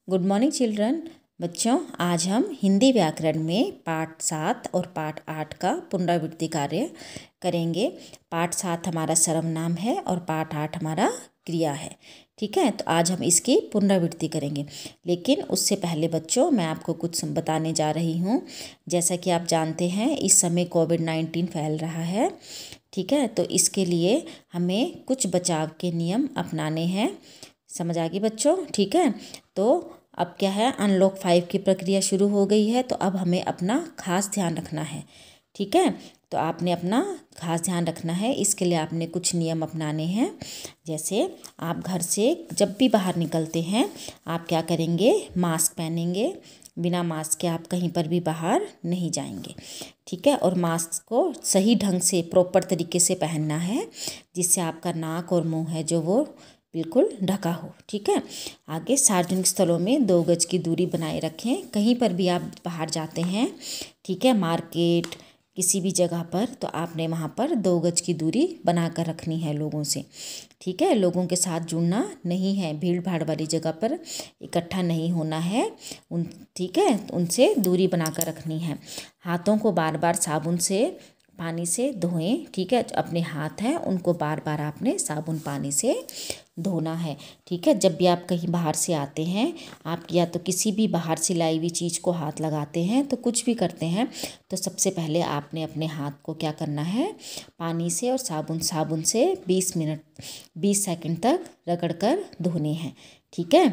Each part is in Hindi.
Good morning children. बच्चों, आज हम हिंदी व्याकरण में पाठ 7 और पाठ 8 का पुनरावृत्ति कार्य करेंगे। पाठ 7 हमारा सर्वनाम है और पाठ 8 हमारा क्रिया है। ठीक है, तो आज हम इसकी पुनरावृत्ति करेंगे। लेकिन उससे पहले बच्चों, मैं आपको कुछ बताने जा रही हूँ। जैसा कि आप जानते हैं, इस समय कोविड-19 फैल रहा है। ठीक है, तो इसके लिए हमें कुछ बचाव के नियम अपनाने हैं। समझ आ गई बच्चों? ठीक है, तो अब क्या है, अनलॉक 5 की प्रक्रिया शुरू हो गई है, तो अब हमें अपना खास ध्यान रखना है। ठीक है, तो आपने अपना खास ध्यान रखना है। इसके लिए आपने कुछ नियम अपनाने हैं। जैसे आप घर से जब भी बाहर निकलते हैं, आप क्या करेंगे, मास्क पहनेंगे। बिना मास्क के आप कहीं पर भी बाहर नहीं जाएंगे। ठीक है, और मास्क को सही ढंग से प्रॉपर तरीके से पहनना है, जिससे आपका नाक और मुंह है जो वो बिल्कुल ढका हो। ठीक है, आगे सार्वजनिक स्थलों में 2 गज की दूरी बनाए रखें। कहीं पर भी आप बाहर जाते हैं, ठीक है, मार्केट, किसी भी जगह पर, तो आपने वहाँ पर 2 गज की दूरी बना कर रखनी है लोगों से। ठीक है, लोगों के साथ जुड़ना नहीं है, भीड़ भाड़ वाली जगह पर इकट्ठा नहीं होना है। ठीक है, उनसे दूरी बना कर रखनी है। हाथों को बार बार साबुन से, पानी से धोएं। ठीक है, अपने हाथ हैं उनको बार बार आपने साबुन पानी से धोना है। ठीक है, जब भी आप कहीं बाहर से आते हैं, आप या तो किसी भी बाहर से लाई हुई चीज़ को हाथ लगाते हैं, तो कुछ भी करते हैं, तो सबसे पहले आपने अपने हाथ को क्या करना है, पानी से और साबुन से 20 सेकंड तक रगड़ कर धोने हैं। ठीक है,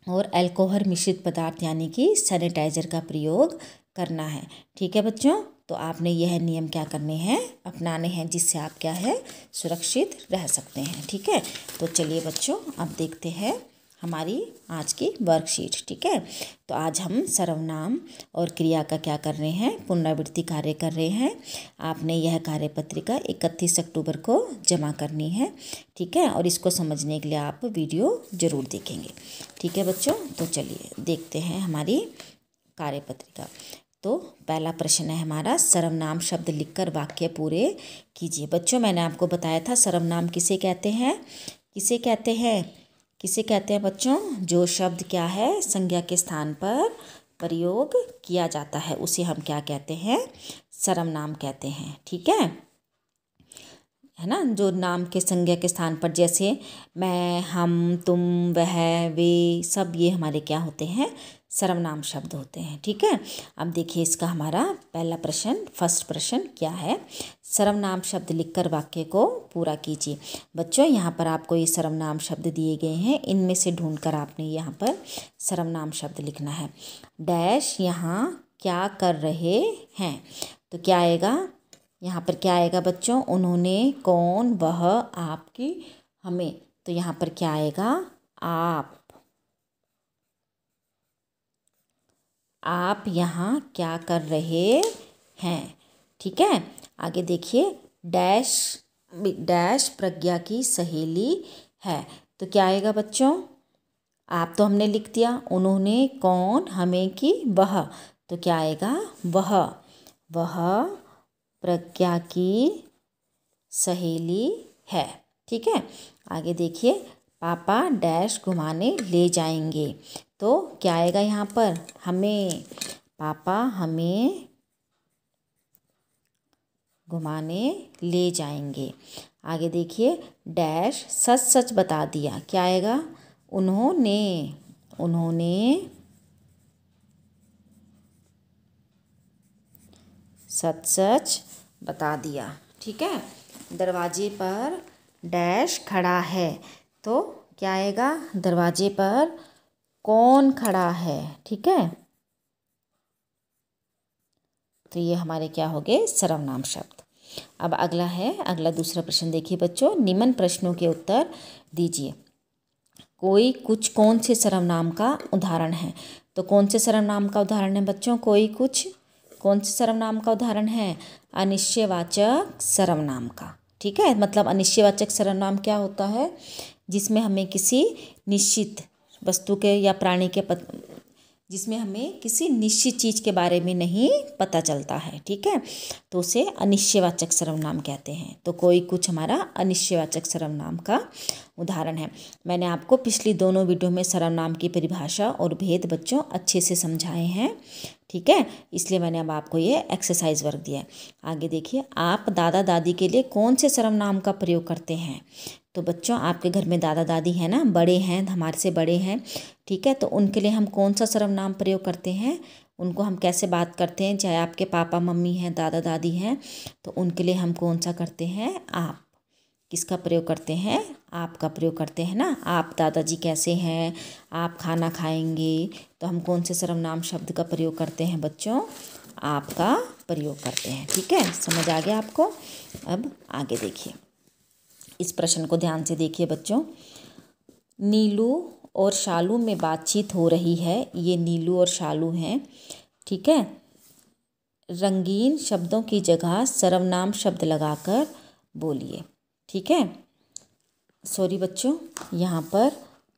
और अल्कोहल मिश्रित पदार्थ यानी कि सैनिटाइज़र का प्रयोग करना है। ठीक है बच्चों, तो आपने यह नियम क्या करने हैं, अपनाने हैं, जिससे आप क्या है, सुरक्षित रह सकते हैं। ठीक है, तो चलिए बच्चों, अब देखते हैं हमारी आज की वर्कशीट। ठीक है, तो आज हम सर्वनाम और क्रिया का क्या कर रहे हैं, पुनरावृत्ति कार्य कर रहे हैं। आपने यह कार्यपत्रिका 31 अक्टूबर को जमा करनी है। ठीक है, और इसको समझने के लिए आप वीडियो ज़रूर देखेंगे। ठीक है बच्चों, तो चलिए देखते हैं हमारी कार्यपत्रिका। तो पहला प्रश्न है हमारा, सर्वनाम शब्द लिखकर वाक्य पूरे कीजिए। बच्चों, मैंने आपको बताया था सर्वनाम किसे कहते हैं, किसे कहते हैं, किसे कहते हैं बच्चों, जो शब्द क्या है, संज्ञा के स्थान पर प्रयोग किया जाता है, उसे हम क्या कहते हैं, सर्वनाम कहते हैं। ठीक है ना, जो नाम के संज्ञा के स्थान पर, जैसे मैं, हम, तुम, वह, वे, सब, ये हमारे क्या होते हैं, सर्वनाम शब्द होते हैं। ठीक है, अब देखिए इसका हमारा पहला प्रश्न, फर्स्ट प्रश्न क्या है, सर्वनाम शब्द लिखकर वाक्य को पूरा कीजिए। बच्चों, यहाँ पर आपको ये सर्वनाम शब्द दिए गए हैं, इनमें से ढूंढकर आपने यहाँ पर सर्वनाम शब्द लिखना है। डैश यहाँ क्या कर रहे हैं, तो क्या आएगा, यहाँ पर क्या आएगा बच्चों, उन्होंने, कौन, वह, आपकी, हमें, तो यहाँ पर क्या आएगा, आप यहाँ क्या कर रहे हैं। ठीक है, आगे देखिए, डैश डैश प्रज्ञा की सहेली है, तो क्या आएगा बच्चों, आप तो हमने लिख दिया, उन्होंने, कौन, हमें की, वह, तो क्या आएगा, वह प्रज्ञा की सहेली है। ठीक है, आगे देखिए, पापा डैश घुमाने ले जाएंगे, तो क्या आएगा यहाँ पर, हमें, पापा हमें घुमाने ले जाएंगे। आगे देखिए, डैश सच सच बता दिया, क्या आएगा, उन्होंने सच सच बता दिया। ठीक है, दरवाजे पर डैश खड़ा है, तो क्या आएगा, दरवाजे पर कौन खड़ा है। ठीक है, तो ये हमारे क्या हो गए, सर्वनाम शब्द। अब अगला दूसरा प्रश्न देखिए बच्चों, निम्न प्रश्नों के उत्तर दीजिए। कोई कुछ कौन से सर्वनाम का उदाहरण है, तो कौन से सर्वनाम का उदाहरण है बच्चों, कोई कुछ कौन से सर्वनाम का उदाहरण है, अनिश्चयवाचक सर्वनाम का। ठीक है, मतलब अनिश्चयवाचक सर्वनाम क्या होता है, जिसमें हमें किसी निश्चित वस्तु के या प्राणी के जिसमें हमें किसी निश्चित चीज़ के बारे में नहीं पता चलता है, ठीक है, तो उसे अनिश्चयवाचक सर्वनाम कहते हैं। तो कोई कुछ हमारा अनिश्चयवाचक सर्वनाम का उदाहरण है। मैंने आपको पिछली दोनों वीडियो में सर्वनाम की परिभाषा और भेद बच्चों अच्छे से समझाए हैं, ठीक है, इसलिए मैंने अब आपको ये एक्सरसाइज वर्क दिया है। आगे देखिए, आप दादा दादी के लिए कौन से सर्वनाम का प्रयोग करते हैं। तो बच्चों, आपके घर में दादा दादी हैं ना, बड़े हैं, हमारे से बड़े हैं, ठीक है, तो उनके लिए हम कौन सा सर्वनाम प्रयोग करते हैं, उनको हम कैसे बात करते हैं। चाहे आपके पापा मम्मी हैं, दादा दादी हैं, तो उनके लिए हम कौन सा करते हैं, आप। किसका प्रयोग करते हैं, आप का प्रयोग करते हैं ना। आप दादाजी कैसे हैं, आप खाना खाएंगे, तो हम कौन से सर्वनाम शब्द का प्रयोग करते हैं बच्चों, आप का प्रयोग करते हैं, ठीक है, समझ आ गया आपको। अब आगे देखिए, इस प्रश्न को ध्यान से देखिए बच्चों। नीलू और शालू में बातचीत हो रही है, ये नीलू और शालू हैं, ठीक है। रंगीन शब्दों की जगह सर्वनाम शब्द लगाकर बोलिए, ठीक है। सॉरी बच्चों, यहाँ पर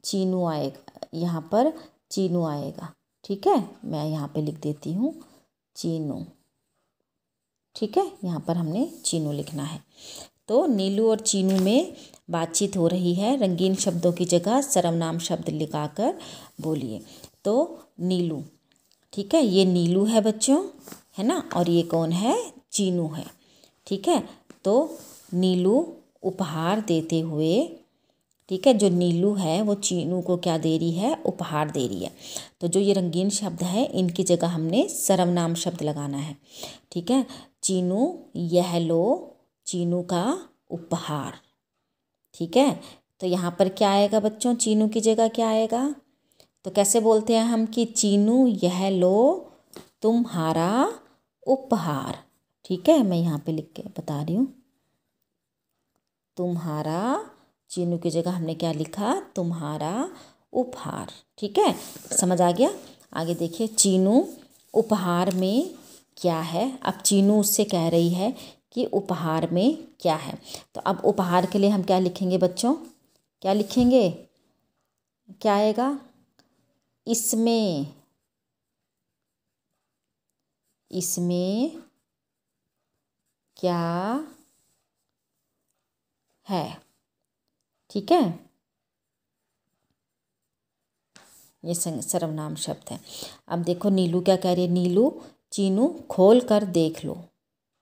चीनू आएगा, यहाँ पर चीनू आएगा, ठीक है, मैं यहाँ पे लिख देती हूँ चीनू, ठीक है, यहाँ पर हमने चीनू लिखना है। तो नीलू और चीनू में बातचीत हो रही है, रंगीन शब्दों की जगह सर्वनाम शब्द लगाकर बोलिए। तो नीलू, ठीक है, ये नीलू है बच्चों, है ना, और ये कौन है, चीनू है, ठीक है। तो नीलू उपहार देते हुए, ठीक है, जो नीलू है वो चीनू को क्या दे रही है, उपहार दे रही है। तो जो ये रंगीन शब्द है, इनकी जगह हमने सर्वनाम शब्द लगाना है, ठीक है। चीनू, यह लो चीनू का उपहार, ठीक है। तो यहाँ पर क्या आएगा बच्चों, चीनू की जगह क्या आएगा, तो कैसे बोलते हैं हम कि चीनू यह लो तुम्हारा उपहार, ठीक है, मैं यहाँ पे लिख के बता रही हूँ, तुम्हारा, चीनू की जगह हमने क्या लिखा, तुम्हारा उपहार, ठीक है, समझ आ गया। आगे देखिए, चीनू उपहार में क्या है। अब चीनू उससे कह रही है कि उपहार में क्या है। तो अब उपहार के लिए हम क्या लिखेंगे बच्चों, क्या लिखेंगे, क्या आएगा, इसमें, इसमें क्या है, ठीक है, ये सर्वनाम शब्द है। अब देखो नीलू क्या कह रही है, नीलू चीनू खोल कर देख लो,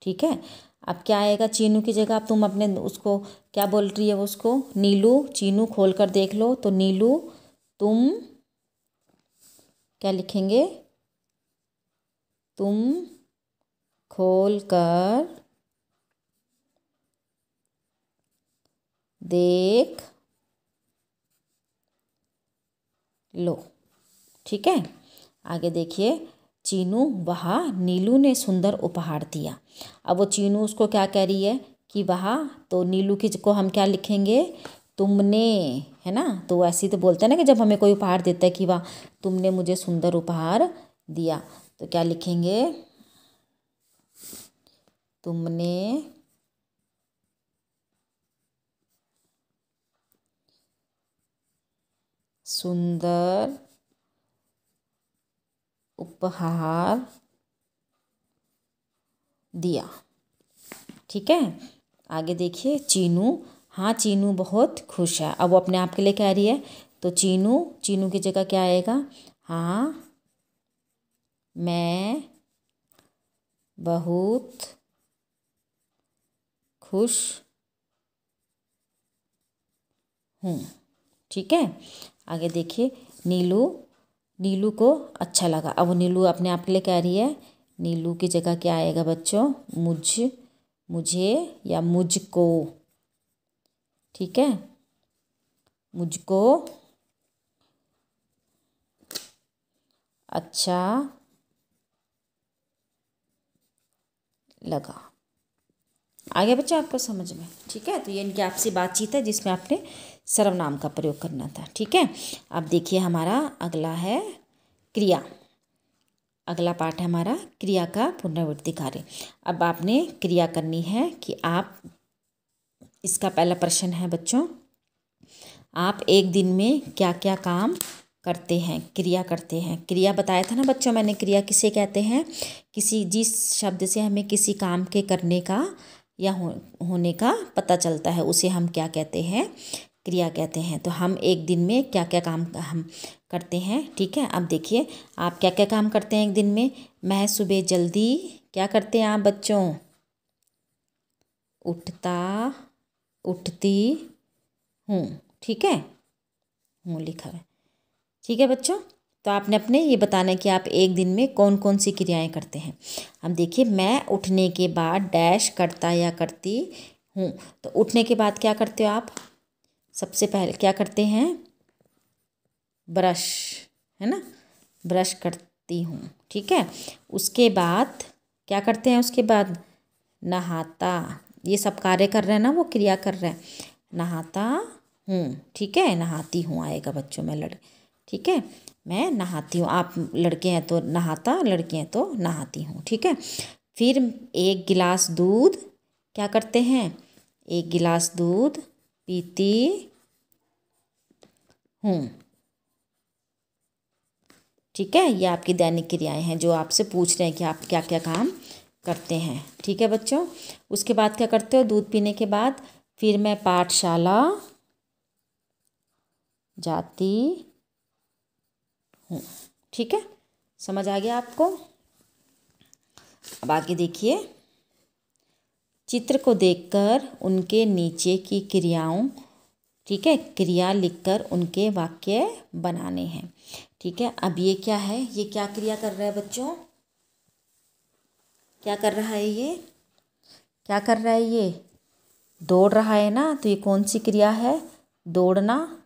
ठीक है। अब क्या आएगा चीनू की जगह, अब तुम अपने उसको क्या बोल रही है, उसको, नीलू चीनू खोल कर देख लो, तो नीलू तुम क्या लिखेंगे, तुम खोल कर देख लो, ठीक है। आगे देखिए, चीनू, वहाँ नीलू ने सुंदर उपहार दिया। अब वो चीनू उसको क्या कह रही है कि वहाँ, तो नीलू की को हम क्या लिखेंगे, तुमने, है ना। तो ऐसे ही तो बोलते हैं ना कि जब हमें कोई उपहार देता है कि वाह तुमने मुझे सुंदर उपहार दिया, तो क्या लिखेंगे, तुमने सुंदर उपहार दिया, ठीक है। आगे देखिए, चीनू, हाँ चीनू बहुत खुश है। अब वो अपने आप के लिए कह रही है, तो चीनू, चीनू की जगह क्या आएगा, हाँ मैं बहुत खुश हूँ, ठीक है। आगे देखिए, नीलू, नीलू को अच्छा लगा। अब वो नीलू अपने आप के लिए कह रही है, नीलू की जगह क्या आएगा बच्चों, मुझे या मुझको, ठीक है, मुझको अच्छा लगा। आगे बच्चों आपको समझ में, ठीक है। तो ये इनकी आपसी बातचीत है जिसमें आपने सर्वनाम का प्रयोग करना था, ठीक है। अब देखिए, हमारा अगला है क्रिया, अगला पाठ है हमारा क्रिया का पुनरावृत्ति कार्य। अब आपने क्रिया करनी है कि आप, इसका पहला प्रश्न है बच्चों, आप एक दिन में क्या क्या काम करते हैं, क्रिया करते हैं। क्रिया बताया था ना बच्चों मैंने, क्रिया किसे कहते हैं? किसी जिस शब्द से हमें किसी काम के करने का या होने का पता चलता है उसे हम क्या कहते हैं? क्रिया कहते हैं। तो हम एक दिन में क्या क्या काम हम करते हैं, ठीक है। अब देखिए आप क्या क्या काम करते हैं एक दिन में। मैं सुबह जल्दी क्या करते हैं आप बच्चों? उठती हूँ, ठीक है, हूँ लिखा है, ठीक है बच्चों। तो आपने अपने ये बताना है कि आप एक दिन में कौन कौन सी क्रियाएं करते हैं। अब देखिए मैं उठने के बाद डैश करता या करती हूँ। तो उठने के बाद क्या करते हो आप? सबसे पहले क्या करते हैं? ब्रश, है ना, ब्रश करती हूँ, ठीक है। उसके बाद क्या करते हैं? उसके बाद नहाता, ये सब कार्य कर रहे हैं ना, वो क्रिया कर रहे हैं। नहाता हूँ, ठीक है, नहाती हूँ आएगा बच्चों में ठीक है, मैं नहाती हूँ। आप लड़के हैं तो नहाता, लड़की हैं तो नहाती हूँ, ठीक है। फिर एक गिलास दूध क्या करते हैं? एक गिलास दूध पीती हूँ, ठीक है। ये आपकी दैनिक क्रियाएं हैं जो आपसे पूछ रहे हैं कि आप क्या क्या काम करते हैं, ठीक है बच्चों। उसके बाद क्या करते हो? दूध पीने के बाद फिर मैं पाठशाला जाती हूँ, ठीक है। समझ आ गया आपको? अब आगे देखिए, चित्र को देखकर उनके नीचे की क्रियाओं, ठीक है, क्रिया लिखकर उनके वाक्य बनाने हैं, ठीक है। अब ये क्या है? ये क्या क्रिया कर रहा है बच्चों? क्या कर रहा है ये? क्या कर रहा है ये? दौड़ रहा है ना। तो ये कौन सी क्रिया है? दौड़ना,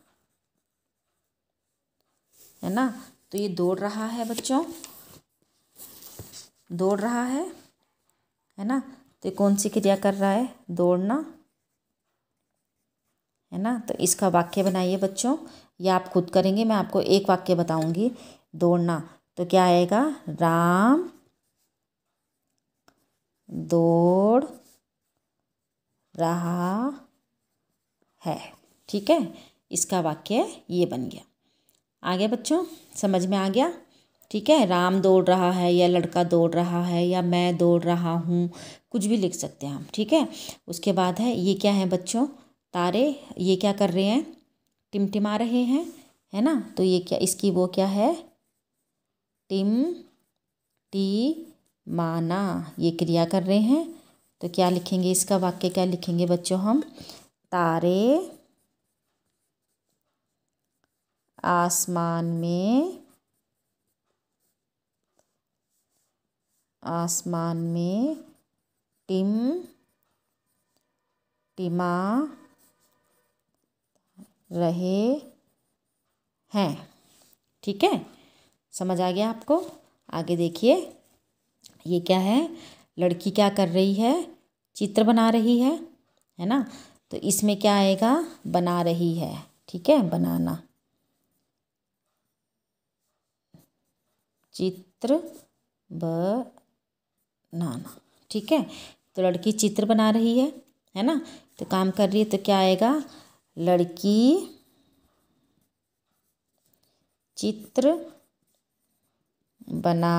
है ना। तो ये दौड़ रहा है बच्चों, दौड़ रहा है ना। तो ये कौन सी क्रिया कर रहा है? दौड़ना, है ना। तो इसका वाक्य बनाइए बच्चों, ये आप खुद करेंगे, मैं आपको एक वाक्य बताऊंगी। दौड़ना, तो क्या आएगा? राम दौड़ रहा है, ठीक है। इसका वाक्य ये बन गया। आगे बच्चों समझ में आ गया? ठीक है, राम दौड़ रहा है या लड़का दौड़ रहा है या मैं दौड़ रहा हूँ, कुछ भी लिख सकते हैं हम, ठीक है। उसके बाद है ये क्या है बच्चों? तारे, ये क्या कर रहे हैं? टिमटिमा रहे हैं, है ना। तो ये क्या, इसकी वो क्या है? टिम टी माना, ये क्रिया कर रहे हैं। तो क्या लिखेंगे? इसका वाक्य क्या लिखेंगे बच्चों हम? तारे आसमान में टिम टिमा रहे हैं, ठीक है। समझ आ गया आपको? आगे देखिए, ये क्या है? लड़की क्या कर रही है? चित्र बना रही है ना। तो इसमें क्या आएगा? बना रही है, ठीक है, बनाना, चित्र बनाना, ठीक है। तो लड़की चित्र बना रही है ना। तो काम कर रही है, तो क्या आएगा? लड़की चित्र बना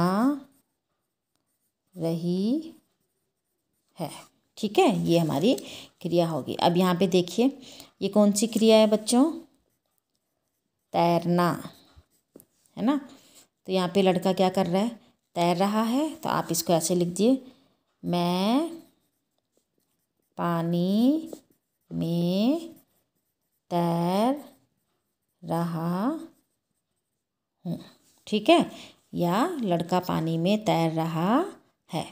रही है, ठीक है। ये हमारी क्रिया होगी। अब यहाँ पे देखिए, ये कौन सी क्रिया है बच्चों? तैरना, है ना। तो यहाँ पे लड़का क्या कर रहा है? तैर रहा है। तो आप इसको ऐसे लिख दिए, मैं पानी में तैर रहा हूँ, ठीक है। या लड़का पानी में तैर रहा है,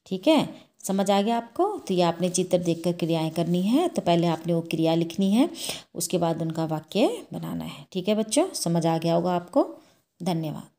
ठीक है। समझ आ गया आपको? तो ये आपने चित्र देखकर क्रियाएं करनी है। तो पहले आपने वो क्रिया लिखनी है, उसके बाद उनका वाक्य बनाना है, ठीक है बच्चों। समझ आ गया होगा आपको? धन्यवाद।